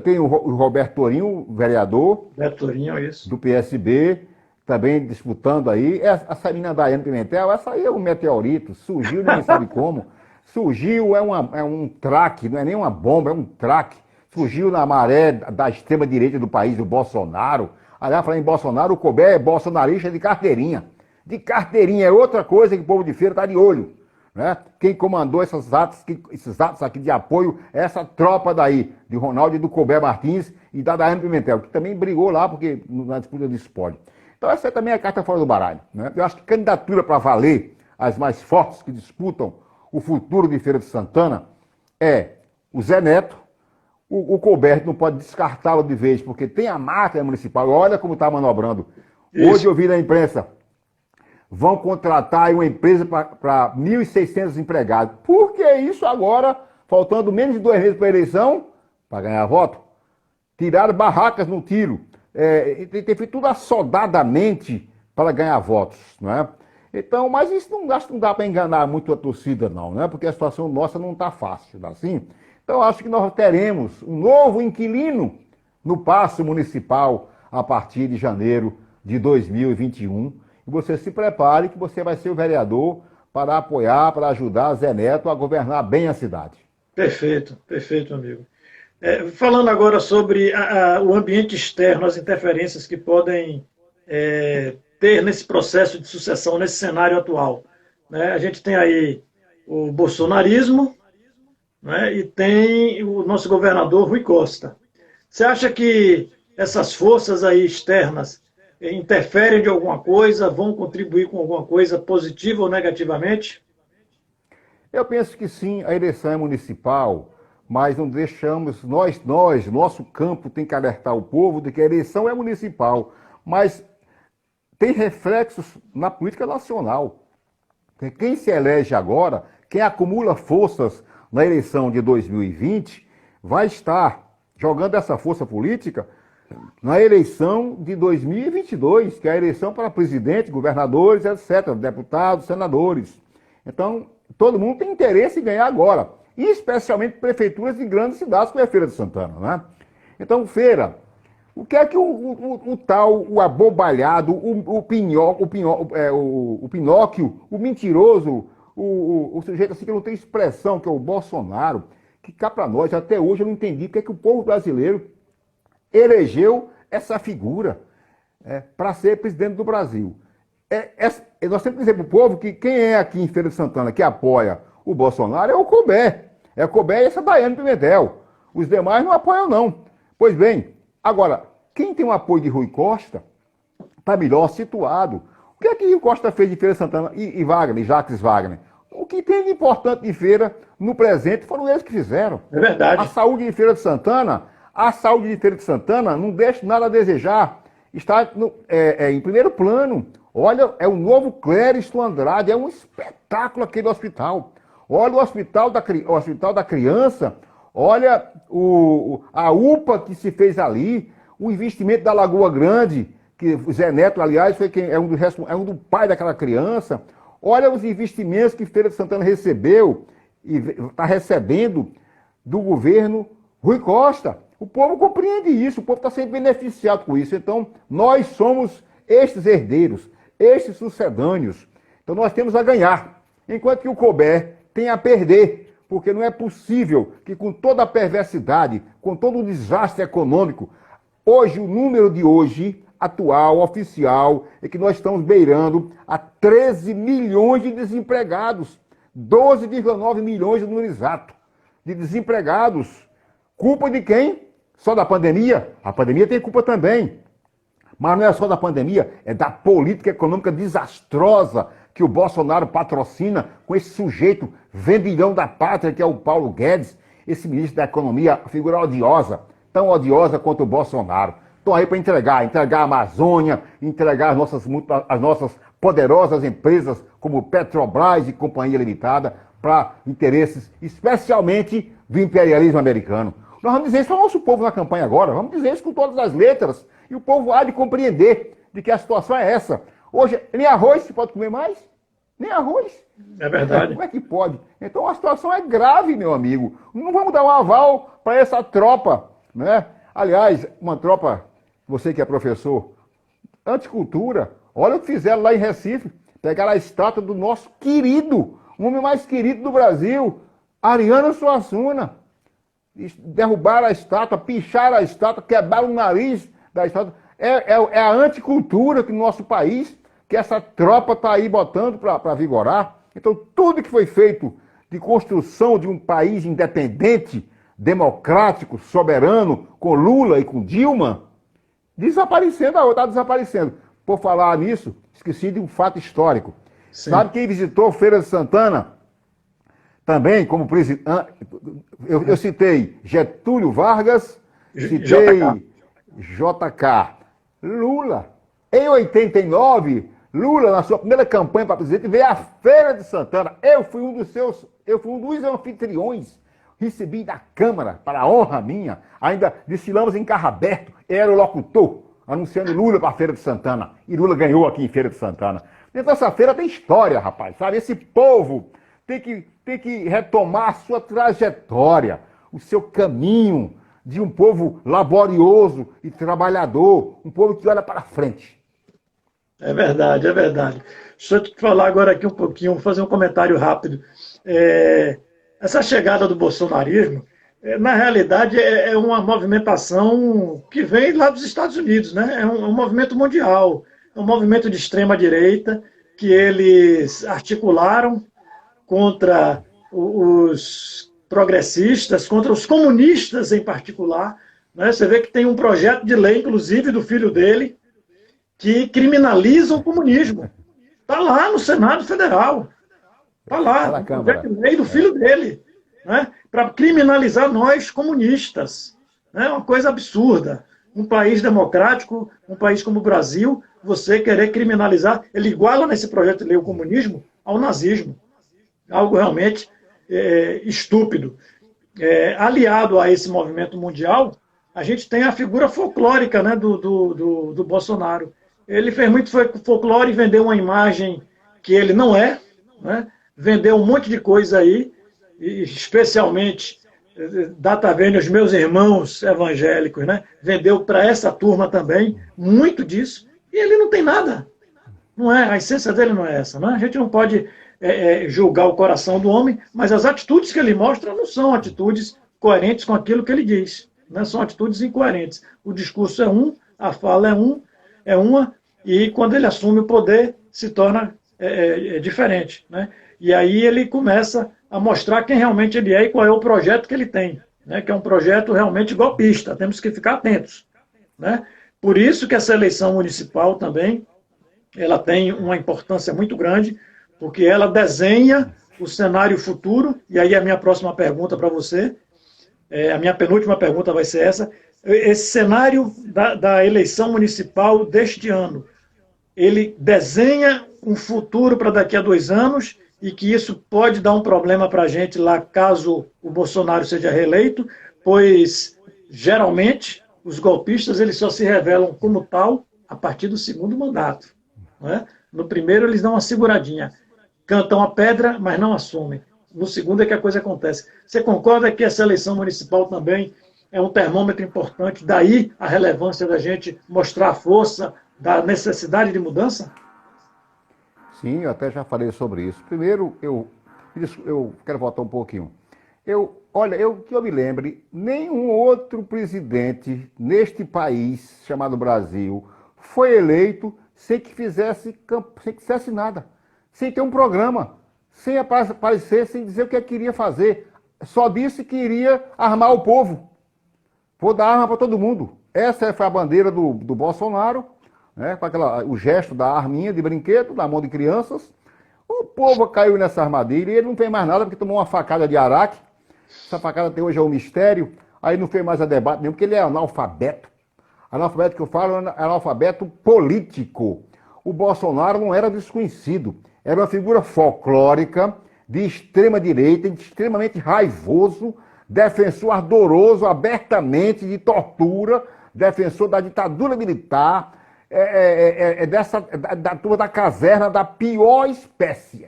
tem o Roberto Torinho, vereador. Roberto Torinho, isso. Do PSB, também disputando aí. Essa menina Daiane Pimentel, essa aí é um meteorito, surgiu, ninguém sabe como. Surgiu, é um traque, não é nem uma bomba, é um traque. Surgiu na maré da extrema-direita do país, do Bolsonaro. Aliás, falando em Bolsonaro, o Colbert é bolsonarista de carteirinha. De carteirinha, é outra coisa que o povo de Feira está de olho. Né? Quem comandou esses atos aqui de apoio é essa tropa daí, de Ronaldo e do Colbert Martins e da Daiane Pimentel, que também brigou lá porque na disputa de espólio. Então essa também é a carta fora do baralho. Né? Eu acho que candidatura para valer, as mais fortes que disputam o futuro de Feira de Santana, é o Zé Neto. O Colbert não pode descartá-lo de vez, porque tem a máquina municipal, olha como está manobrando. Isso. Hoje eu vi na imprensa, vão contratar uma empresa para 1.600 empregados. Por que isso agora, faltando menos de 2 meses para a eleição, para ganhar voto? Tiraram barracas no tiro. Tem feito tudo assodadamente para ganhar votos, não é? Então, mas isso acho que não dá para enganar muito a torcida, não, né? Porque a situação nossa não está fácil, assim. Então, acho que nós teremos um novo inquilino no Paço Municipal a partir de janeiro de 2021. e você se prepare que você vai ser o vereador para apoiar, para ajudar Zé Neto a governar bem a cidade. Perfeito, perfeito, amigo. Falando agora sobre o ambiente externo, as interferências que podem ter nesse processo de sucessão, nesse cenário atual. Né? A gente tem aí o bolsonarismo, né? E tem o nosso governador Rui Costa. Você acha que essas forças aí externas interferem de alguma coisa, vão contribuir com alguma coisa positiva ou negativamente? Eu penso que sim, a eleição é municipal, mas não deixamos, nosso campo tem que alertar o povo de que a eleição é municipal, mas tem reflexos na política nacional. Quem se elege agora, quem acumula forças na eleição de 2020, vai estar jogando essa força política na eleição de 2022, que é a eleição para presidente, governadores, etc., deputados, senadores. Então, todo mundo tem interesse em ganhar agora, e especialmente prefeituras de grandes cidades, como é a Feira de Santana, né? Então, Feira, o que é que o abobalhado, o Pinóquio, o mentiroso, o sujeito assim que não tem expressão, que é o Bolsonaro, que cá para nós, até hoje eu não entendi porque é que o povo brasileiro elegeu essa figura para ser presidente do Brasil. Nós temos que dizer para o povo que quem é aqui em Feira de Santana que apoia o Bolsonaro é o Colbert. É o Colbert e essa Daiane Pimentel. Os demais não apoiam, não. Pois bem, agora, quem tem o apoio de Rui Costa está melhor situado. O que é que Rui Costa fez de Feira de Santana e Wagner, Jacques Wagner? O que tem de importante de feira no presente foram eles que fizeram. É verdade. A saúde de Feira de Santana não deixa nada a desejar. Está em primeiro plano. Olha, é o novo Clériston Andrade, é um espetáculo aquele hospital. Olha o hospital da criança, olha a UPA que se fez ali, o investimento da Lagoa Grande, que o Zé Neto, aliás, é um do pai daquela criança. Olha os investimentos que Feira de Santana recebeu e está recebendo do governo Rui Costa. O povo compreende isso, o povo está sendo beneficiado com isso. Então, nós somos estes herdeiros, estes sucedâneos. Então, nós temos a ganhar, enquanto que o Colbert tem a perder, porque não é possível que com toda a perversidade, com todo o desastre econômico, hoje, o número de hoje, atual, oficial, é que nós estamos beirando a 13 milhões de desempregados, 12,9 milhões no número exato de desempregados. Culpa de quem? Só da pandemia? A pandemia tem culpa também. Mas não é só da pandemia, é da política econômica desastrosa que o Bolsonaro patrocina com esse sujeito vendilhão da pátria, que é o Paulo Guedes, esse ministro da Economia, figura odiosa, tão odiosa quanto o Bolsonaro. Estão aí para entregar a Amazônia, entregar as nossas poderosas empresas como Petrobras e Companhia Limitada para interesses especialmente do imperialismo americano. Nós vamos dizer isso para o nosso povo na campanha agora, vamos dizer isso com todas as letras, e o povo há de compreender de que a situação é essa. Hoje, nem arroz se pode comer mais, nem arroz. É verdade. Como é que pode? Então a situação é grave, meu amigo. Não vamos dar um aval para essa tropa, né? Aliás, uma tropa, você que é professor, anticultura, olha o que fizeram lá em Recife, pegaram a estátua do nosso querido, o homem mais querido do Brasil, Ariano Suassuna. Derrubaram a estátua, picharam a estátua, quebraram o nariz da estátua. É a anticultura que no nosso país, que essa tropa está aí botando para vigorar. Então, tudo que foi feito de construção de um país independente, democrático, soberano, com Lula e com Dilma, está desaparecendo. Por falar nisso, esqueci de um fato histórico. Sim. Sabe quem visitou Feira de Santana? Também como presidente. Eu citei Getúlio Vargas, citei JK. Lula. Em 89, Lula, na sua primeira campanha para presidente, veio à Feira de Santana. Eu fui um dos anfitriões. Recebi da Câmara, para a honra minha. Ainda desfilamos em carro aberto. Era o locutor, anunciando Lula para a Feira de Santana. E Lula ganhou aqui em Feira de Santana. Então essa feira tem história, rapaz, sabe? Esse povo tem que retomar a sua trajetória, o seu caminho de um povo laborioso e trabalhador, um povo que olha para frente. É verdade, é verdade. Deixa eu te falar agora aqui um pouquinho, vou fazer um comentário rápido. Essa chegada do bolsonarismo, na realidade, é uma movimentação que vem lá dos Estados Unidos, né? É um movimento mundial, é um movimento de extrema-direita que eles articularam contra os progressistas, contra os comunistas em particular. Né? Você vê que tem um projeto de lei, inclusive do filho dele, que criminaliza o comunismo. Está lá no Senado Federal. Está Está lá, na o projeto Câmara. de lei do filho dele, né? Para criminalizar nós comunistas. É uma coisa absurda. Um país democrático, um país como o Brasil, você querer criminalizar, ele iguala nesse projeto de lei o comunismo ao nazismo. Algo realmente estúpido. Aliado a esse movimento mundial, a gente tem a figura folclórica, né, do Bolsonaro. Ele fez muito folclore e vendeu uma imagem que ele não é, né? Vendeu um monte de coisa aí, especialmente, dá para ver os meus irmãos evangélicos, né? Vendeu para essa turma também muito disso, e ele não tem nada. Não é, a essência dele não é essa. Né? A gente não pode julgar o coração do homem, mas as atitudes que ele mostra não são atitudes coerentes com aquilo que ele diz. Né? São atitudes incoerentes. O discurso é um, a fala é uma, e quando ele assume o poder, se torna diferente. Né? E aí ele começa a mostrar quem realmente ele é e qual é o projeto que ele tem, né? Que é um projeto realmente golpista. Temos que ficar atentos. Né? Por isso que essa eleição municipal também ela tem uma importância muito grande, porque ela desenha o cenário futuro, e aí a minha próxima pergunta para você, a minha penúltima pergunta vai ser essa, esse cenário da eleição municipal deste ano, ele desenha um futuro para daqui a 2 anos, e que isso pode dar um problema para a gente lá, caso o Bolsonaro seja reeleito, pois, geralmente, os golpistas eles só se revelam como tal a partir do segundo mandato. Não é? No primeiro, eles dão uma seguradinha. Cantam a pedra, mas não assumem. No segundo é que a coisa acontece. Você concorda que essa eleição municipal também é um termômetro importante, daí a relevância da gente mostrar a força da necessidade de mudança? Sim, eu até já falei sobre isso. Primeiro, eu quero voltar um pouquinho. Olha, que eu me lembre, nenhum outro presidente neste país, chamado Brasil, foi eleito sem que fizesse nada, sem ter um programa, sem aparecer, sem dizer o que queria fazer. Só disse que iria armar o povo. Vou dar arma para todo mundo. Essa foi a bandeira do Bolsonaro, né, com o gesto da arminha de brinquedo, na mão de crianças. O povo caiu nessa armadilha e ele não fez mais nada porque tomou uma facada de araque. Essa facada até hoje é um mistério. Aí não fez mais a debate nenhum, porque ele é analfabeto. Analfabeto que eu falo é analfabeto político. O Bolsonaro não era desconhecido. Era uma figura folclórica, de extrema direita, extremamente raivoso, defensor ardoroso, abertamente de tortura, defensor da ditadura militar, da turma da caserna da pior espécie.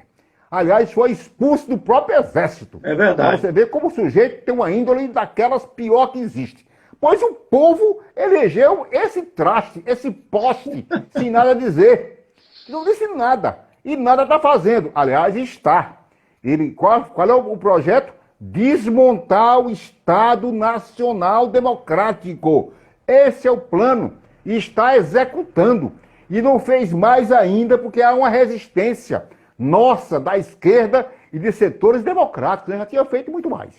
Aliás, foi expulso do próprio exército. É verdade. Para você ver como o sujeito tem uma índole daquelas pior que existe. Pois o povo elegeu esse traste, esse poste, sem nada dizer. Não disse nada. E nada está fazendo. Aliás, está. Qual é o projeto? Desmontar o Estado Nacional Democrático. Esse é o plano. E está executando. E não fez mais ainda porque há uma resistência nossa, da esquerda e de setores democráticos. Já tinha feito muito mais.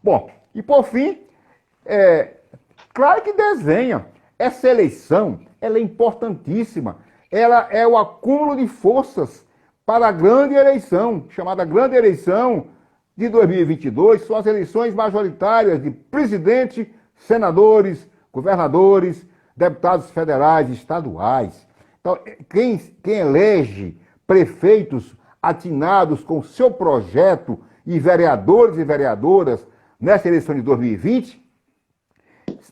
Bom, e por fim, claro que desenha. Essa eleição, ela é importantíssima. Ela é o acúmulo de forças para a grande eleição, chamada grande eleição de 2022. São as eleições majoritárias de presidente, senadores, governadores, deputados federais e estaduais. Então, quem elege prefeitos atinados com o seu projeto e vereadores e vereadoras nessa eleição de 2020,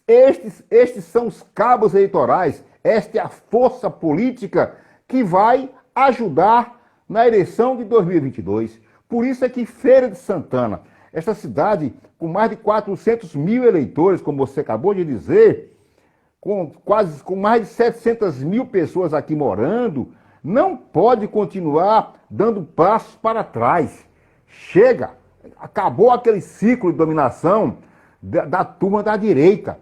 estes são os cabos eleitorais, esta é a força política que vai ajudar na eleição de 2022. Por isso é que Feira de Santana, essa cidade com mais de 400 mil eleitores, como você acabou de dizer, com mais de 700 mil pessoas aqui morando, não pode continuar dando passos para trás. Chega! Acabou aquele ciclo de dominação da turma da direita,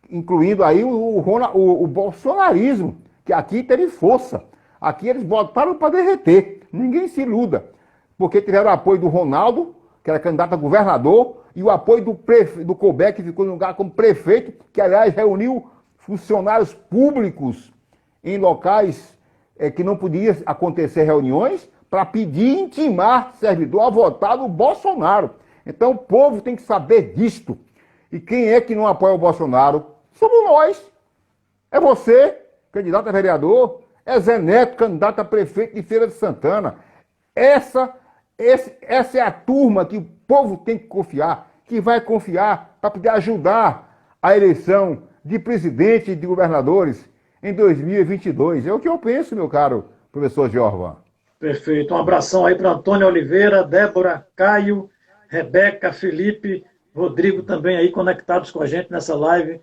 incluindo aí o bolsonarismo, que aqui teve força. Aqui eles botaram para derreter. Ninguém se iluda. Porque tiveram o apoio do Ronaldo, que era candidato a governador, e o apoio do Colbeck, que ficou no lugar como prefeito, que, aliás, reuniu funcionários públicos em locais que não podia acontecer reuniões, para pedir, intimar servidor a votar no Bolsonaro. Então o povo tem que saber disto. E quem é que não apoia o Bolsonaro? Somos nós. É você, candidato a vereador, é Zé Neto, candidato a prefeito de Feira de Santana. Essa é a turma que o povo tem que confiar, que vai confiar para poder ajudar a eleição de presidente e de governadores em 2022. É o que eu penso, meu caro professor Jorvan. Perfeito. Um abração aí para Antônio Oliveira, Débora, Caio, Rebeca, Felipe, Rodrigo também aí conectados com a gente nessa live.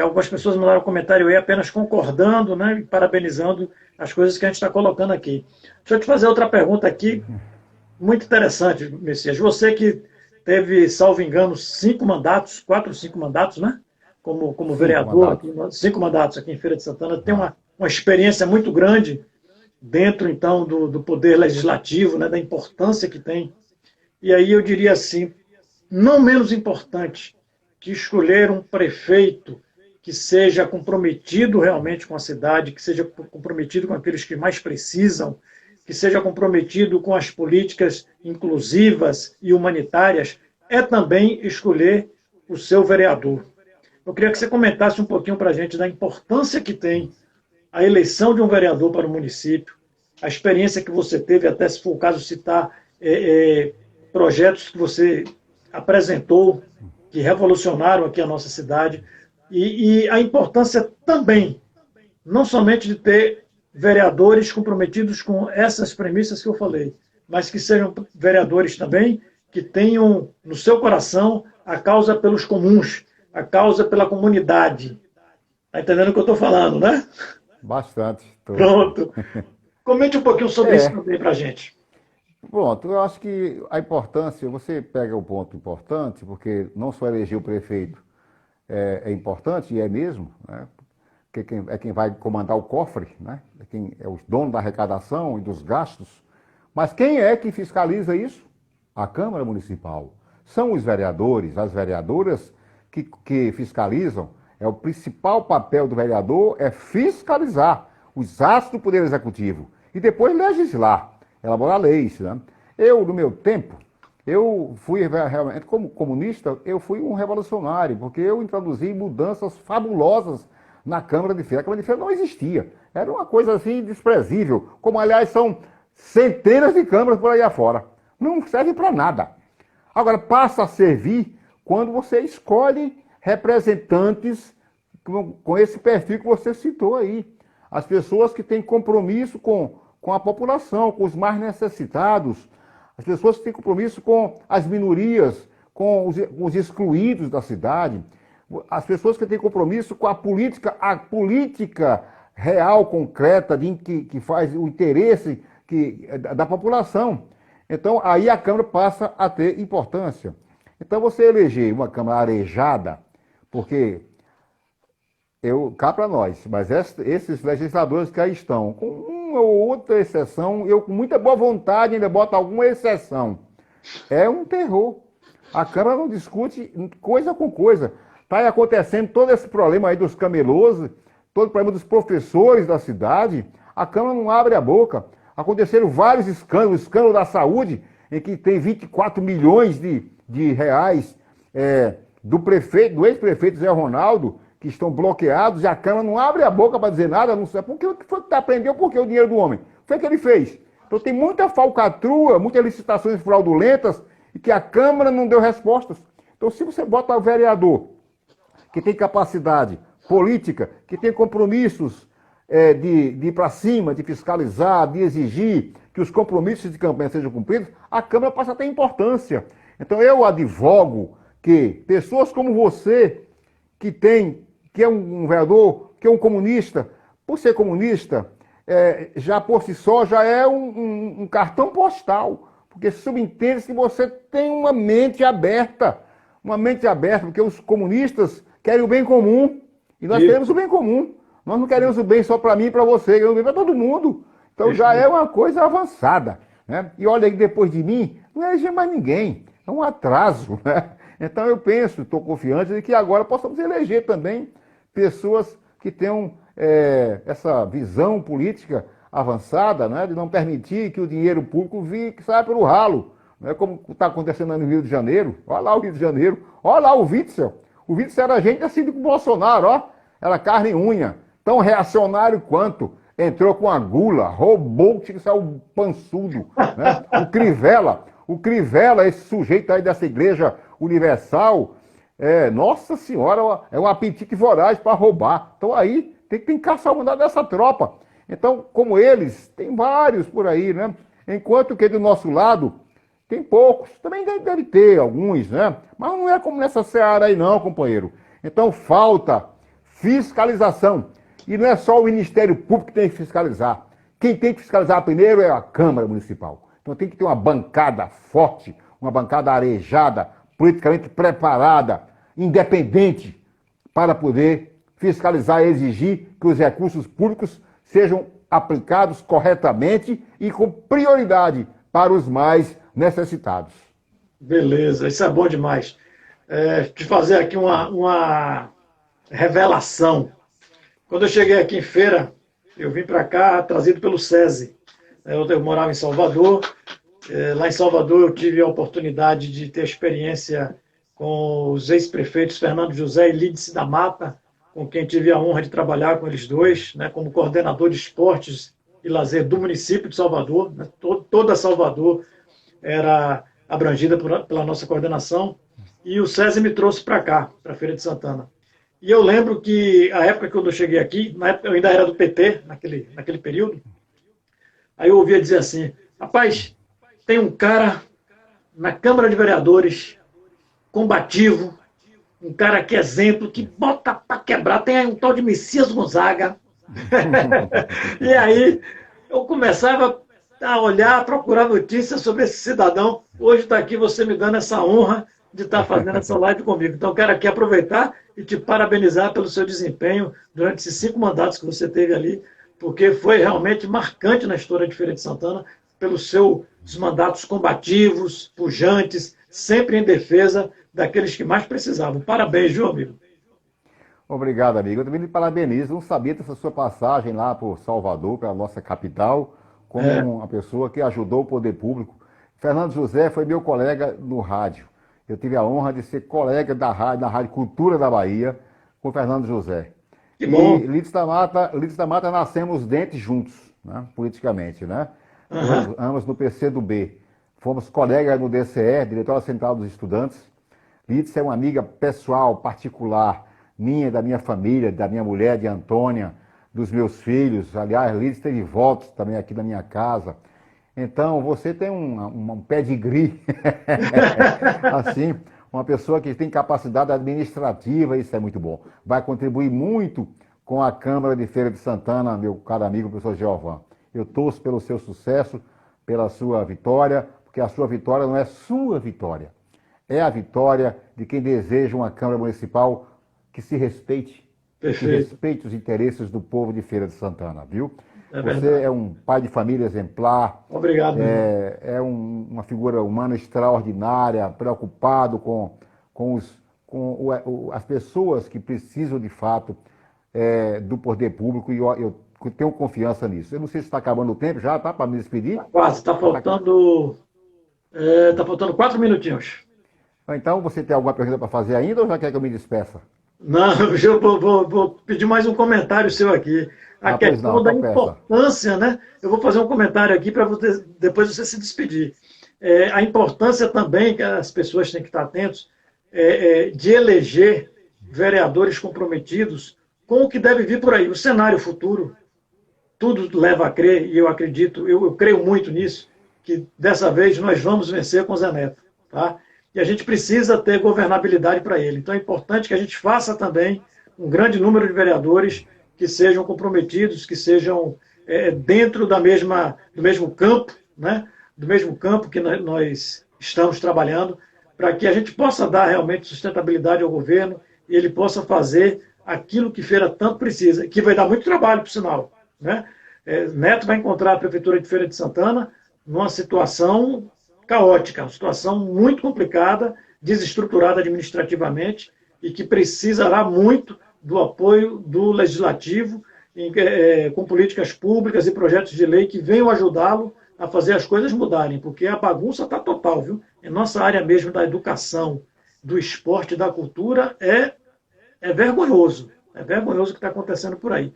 Algumas pessoas mandaram um comentário aí apenas concordando, né, e parabenizando as coisas que a gente está colocando aqui. Deixa eu te fazer outra pergunta aqui, muito interessante, Messias. Você que teve, salvo engano, 4 ou 5 mandatos, né? Como vereador, 5 mandatos aqui em Feira de Santana, tem uma experiência muito grande dentro, então, do poder legislativo, né, da importância que tem. E aí eu diria assim, não menos importante que escolher um prefeito que seja comprometido realmente com a cidade, que seja comprometido com aqueles que mais precisam, que seja comprometido com as políticas inclusivas e humanitárias, é também escolher o seu vereador. Eu queria que você comentasse um pouquinho para a gente da importância que tem a eleição de um vereador para o município, a experiência que você teve, até se for o caso citar projetos que você apresentou, que revolucionaram aqui a nossa cidade, e a importância também, não somente de ter vereadores comprometidos com essas premissas que eu falei, mas que sejam vereadores também que tenham no seu coração a causa pelos comuns, a causa pela comunidade. Está entendendo o que eu estou falando, né? Bastante. Pronto. Comente um pouquinho sobre isso também para a gente. Pronto, eu acho que a importância, você pega o ponto importante, porque não só eleger o prefeito é importante, e é mesmo, né? Porque quem vai comandar o cofre, né? Quem é o dono da arrecadação e dos gastos. Mas quem é que fiscaliza isso? A Câmara Municipal. São os vereadores, as vereadoras que fiscalizam. O principal papel do vereador é fiscalizar os atos do Poder Executivo e depois legislar, elaborar leis, né? Eu, no meu tempo, eu fui realmente, como comunista, eu fui um revolucionário, porque eu introduzi mudanças fabulosas na Câmara de Feira. A Câmara de Feira não existia, era uma coisa assim desprezível, como aliás são centenas de câmaras por aí afora. Não serve para nada. Agora, passa a servir quando você escolhe representantes com esse perfil que você citou aí. As pessoas que têm compromisso com a população, com os mais necessitados, as pessoas que têm compromisso com as minorias, com os excluídos da cidade, as pessoas que têm compromisso com a política real, concreta, que faz o interesse da população. Então, aí a Câmara passa a ter importância. Então, você eleger uma Câmara arejada, porque cá para nós, mas esses legisladores que aí estão, com uma ou outra exceção, eu com muita boa vontade ainda boto alguma exceção. É um terror. A Câmara não discute coisa com coisa. Está aí acontecendo todo esse problema aí dos camelôs, todo o problema dos professores da cidade, a Câmara não abre a boca. Aconteceram vários escândalos, o escândalo da saúde, em que tem 24 milhões de reais do ex-prefeito Zé Ronaldo, que estão bloqueados, e a Câmara não abre a boca para dizer nada, não sei por que foi que aprendeu, por que o dinheiro do homem? Foi o que ele fez. Então tem muita falcatrua, muitas licitações fraudulentas, e que a Câmara não deu respostas. Então se você bota o vereador, que tem capacidade política, que tem compromissos de ir para cima, de fiscalizar, de exigir que os compromissos de campanha sejam cumpridos, a Câmara passa a ter importância. Então eu advogo que pessoas como você, que é um vereador, que é um comunista, por ser comunista, já por si só já é um cartão postal, porque subentende-se que você tem uma mente aberta, porque os comunistas querem o bem comum, e nós queremos o bem comum. Nós não queremos o bem só para mim e para você, queremos o bem para todo mundo. Então já é uma coisa avançada, né? E olha aí, depois de mim, não eleger mais ninguém, é um atraso, né? Então eu penso, estou confiante de que agora possamos eleger também pessoas que tenham essa visão política avançada, né, de não permitir que o dinheiro público que saia pelo ralo, né, como está acontecendo no Rio de Janeiro. Olha lá o Rio de Janeiro, olha lá o Witzel. O Witzel era gente assim com o Bolsonaro, ó, era carne e unha, tão reacionário quanto. Entrou com a gula, roubou, tinha que sair o pançudo, né? O Crivella, esse sujeito aí dessa igreja universal, nossa senhora, é um apetite voraz para roubar. Então aí tem que caçar o mandado dessa tropa. Então, como eles, tem vários por aí, né? Enquanto que do nosso lado tem poucos, também deve ter alguns, né? Mas não é como nessa seara aí não, companheiro. Então falta fiscalização. E não é só o Ministério Público que tem que fiscalizar. Quem tem que fiscalizar primeiro é a Câmara Municipal. Então tem que ter uma bancada forte, uma bancada arejada, politicamente preparada, independente, para poder fiscalizar e exigir que os recursos públicos sejam aplicados corretamente e com prioridade para os mais necessitados. Beleza, isso é bom demais. Te fazer aqui uma revelação. Quando eu cheguei aqui em Feira, eu vim para cá trazido pelo SESI. Eu morava em Salvador. Lá em Salvador eu tive a oportunidade de ter experiência com os ex-prefeitos Fernando José e Lídice da Mata, com quem tive a honra de trabalhar com eles dois, né, como coordenador de esportes e lazer do município de Salvador. Né, toda Salvador era abrangida pela nossa coordenação. E o SESI me trouxe para cá, para a Feira de Santana. E eu lembro que a época que eu cheguei aqui, na época eu ainda era do PT, naquele período, aí eu ouvia dizer assim, rapaz, tem um cara na Câmara de Vereadores, combativo, um cara que é exemplo, que bota para quebrar, tem aí um tal de Messias Gonzaga. E aí eu começava a olhar, a procurar notícias sobre esse cidadão. Hoje está aqui você me dando essa honra de estar fazendo essa live comigo. Então, quero aqui aproveitar e te parabenizar pelo seu desempenho durante esses 5 mandatos que você teve ali, porque foi realmente marcante na história de Feira de Santana, pelos seus mandatos combativos, pujantes, sempre em defesa daqueles que mais precisavam. Parabéns, viu, amigo? Obrigado, amigo. Eu também lhe parabenizo. Não sabia dessa sua passagem lá por Salvador, pela nossa capital, como uma pessoa que ajudou o poder público. Fernando José foi meu colega no rádio. Eu tive a honra de ser colega da Rádio Cultura da Bahia, com o Fernando José. Que bom. E Lídice da Mata nascemos dentes juntos, né, politicamente, né? Ambos no PCdoB. Fomos colegas no DCE, Diretório Central dos Estudantes. Lídice é uma amiga pessoal, particular, minha, da minha família, da minha mulher, de Antônia, dos meus filhos. Aliás, Lídice teve votos também aqui na minha casa. Então, você tem um pedigree, assim, uma pessoa que tem capacidade administrativa, isso é muito bom. Vai contribuir muito com a Câmara de Feira de Santana, meu caro amigo, professor Geovan. Eu torço pelo seu sucesso, pela sua vitória, porque a sua vitória não é sua vitória. É a vitória de quem deseja uma Câmara Municipal que se respeite, Perfeito. Que respeite os interesses do povo de Feira de Santana, viu? Você verdade. é um pai de família exemplar. Obrigado. Uma figura humana extraordinária, preocupado com as pessoas que precisam de fato do poder público, e eu tenho confiança nisso. Eu não sei se está acabando o tempo já, tá? Para me despedir? Quase, está faltando 4 minutinhos. Então, você tem alguma pergunta para fazer ainda ou já quer que eu me despeça? Não, eu vou pedir mais um comentário seu aqui. A questão da importância, né? Eu vou fazer um comentário aqui para depois você se despedir. A importância também, que as pessoas têm que estar atentos, de eleger vereadores comprometidos com o que deve vir por aí. O cenário futuro, tudo leva a crer, e eu acredito, eu creio muito nisso, que dessa vez nós vamos vencer com o Zé Neto. Tá? E a gente precisa ter governabilidade para ele. Então é importante que a gente faça também um grande número de vereadores que sejam comprometidos, que sejam dentro do mesmo campo, né? Do mesmo campo que nós estamos trabalhando, para que a gente possa dar realmente sustentabilidade ao governo e ele possa fazer aquilo que Feira tanto precisa, que vai dar muito trabalho, por sinal, né? Neto vai encontrar a Prefeitura de Feira de Santana numa situação caótica, uma situação muito complicada, desestruturada administrativamente e que precisará muito do apoio do Legislativo com políticas públicas e projetos de lei que venham ajudá-lo a fazer as coisas mudarem, porque a bagunça está total, viu? Em nossa área mesmo da educação, do esporte e da cultura é vergonhoso. É vergonhoso o que está acontecendo por aí.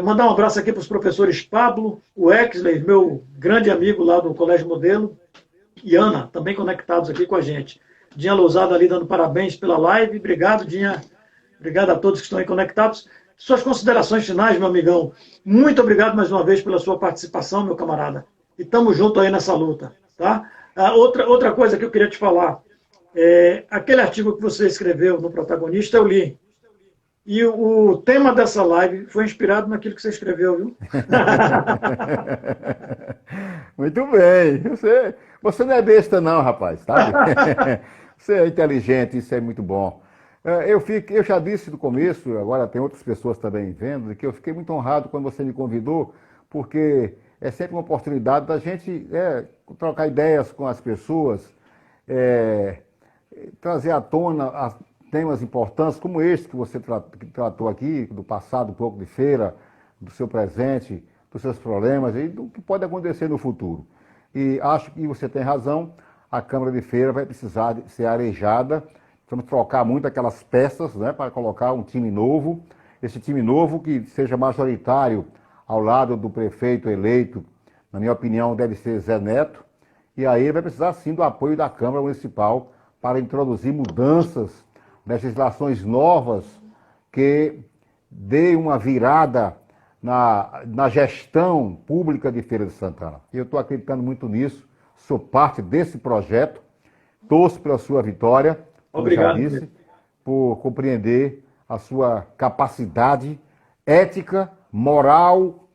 Mandar um abraço aqui para os professores Pablo, o Exley, meu grande amigo lá do Colégio Modelo, e Ana, também conectados aqui com a gente. Dinha Lousada ali dando parabéns pela live. Obrigado, Dinha. Obrigado a todos que estão aí conectados. Suas considerações finais, meu amigão. Muito obrigado mais uma vez pela sua participação, meu camarada. E estamos juntos aí nessa luta. Tá? Outra coisa que eu queria te falar. Aquele artigo que você escreveu no Protagonista, eu li. E o tema dessa live foi inspirado naquilo que você escreveu, viu? Muito bem. Você não é besta não, rapaz, sabe? Você é inteligente, isso é muito bom. Eu já disse no começo, agora tem outras pessoas também vendo, que eu fiquei muito honrado quando você me convidou, porque é sempre uma oportunidade da gente trocar ideias com as pessoas, trazer à tona temas importantes como este que você tratou aqui, do passado um pouco de feira, do seu presente, dos seus problemas e do que pode acontecer no futuro. E acho que você tem razão, a Câmara de Feira vai precisar ser arejada, vamos trocar muito aquelas peças, né, para colocar um time novo, esse time novo que seja majoritário ao lado do prefeito eleito, na minha opinião deve ser Zé Neto, e aí vai precisar sim do apoio da Câmara Municipal para introduzir mudanças, legislações novas que dê uma virada na gestão pública de Feira de Santana. Eu estou acreditando muito nisso, sou parte desse projeto, torço pela sua vitória, como obrigado, já disse, por compreender a sua capacidade ética, moral,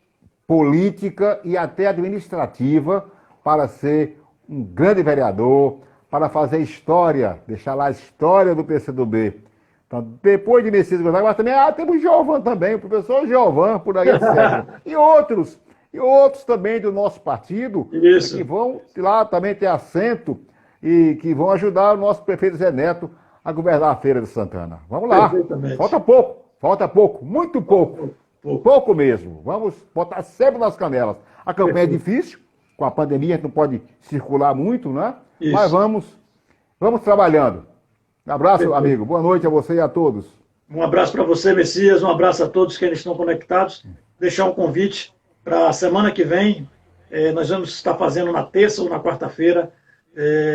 política e até administrativa para ser um grande vereador, para fazer história, deixar lá a história do PCdoB. Então, depois de Messias Gonzaga, mas também temos o Giovan também, o professor Giovan, por aí, etc. e outros também do nosso partido, que vão lá também ter assento e que vão ajudar o nosso prefeito Zé Neto a governar a Feira de Santana. Vamos lá, falta pouco, muito pouco, pouco mesmo. Vamos botar sempre nas canelas. A campanha é difícil, com a pandemia a gente não pode circular muito, né? Isso. Mas vamos trabalhando. Um abraço, amigo. Boa noite a você e a todos. Um abraço para você, Messias. Um abraço a todos que ainda estão conectados. Deixar um convite para a semana que vem. Nós vamos estar fazendo na terça ou na quarta-feira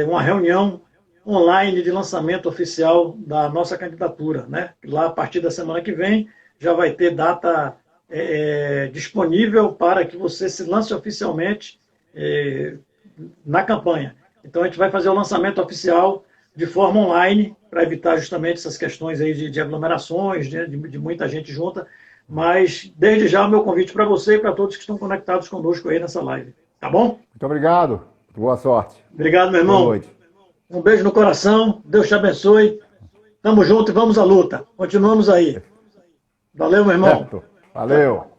uma reunião online de lançamento oficial da nossa candidatura, né? Lá, a partir da semana que vem, já vai ter data disponível para que você se lance oficialmente na campanha. Então, a gente vai fazer o lançamento oficial de forma online, para evitar justamente essas questões aí de aglomerações, de muita gente junta. Mas, desde já, o meu convite para você e para todos que estão conectados conosco aí nessa live. Tá bom? Muito obrigado. Boa sorte. Obrigado, meu irmão. Boa noite. Um beijo no coração. Deus te abençoe. Tamo junto e vamos à luta. Continuamos aí. Valeu, meu irmão. Certo. Valeu.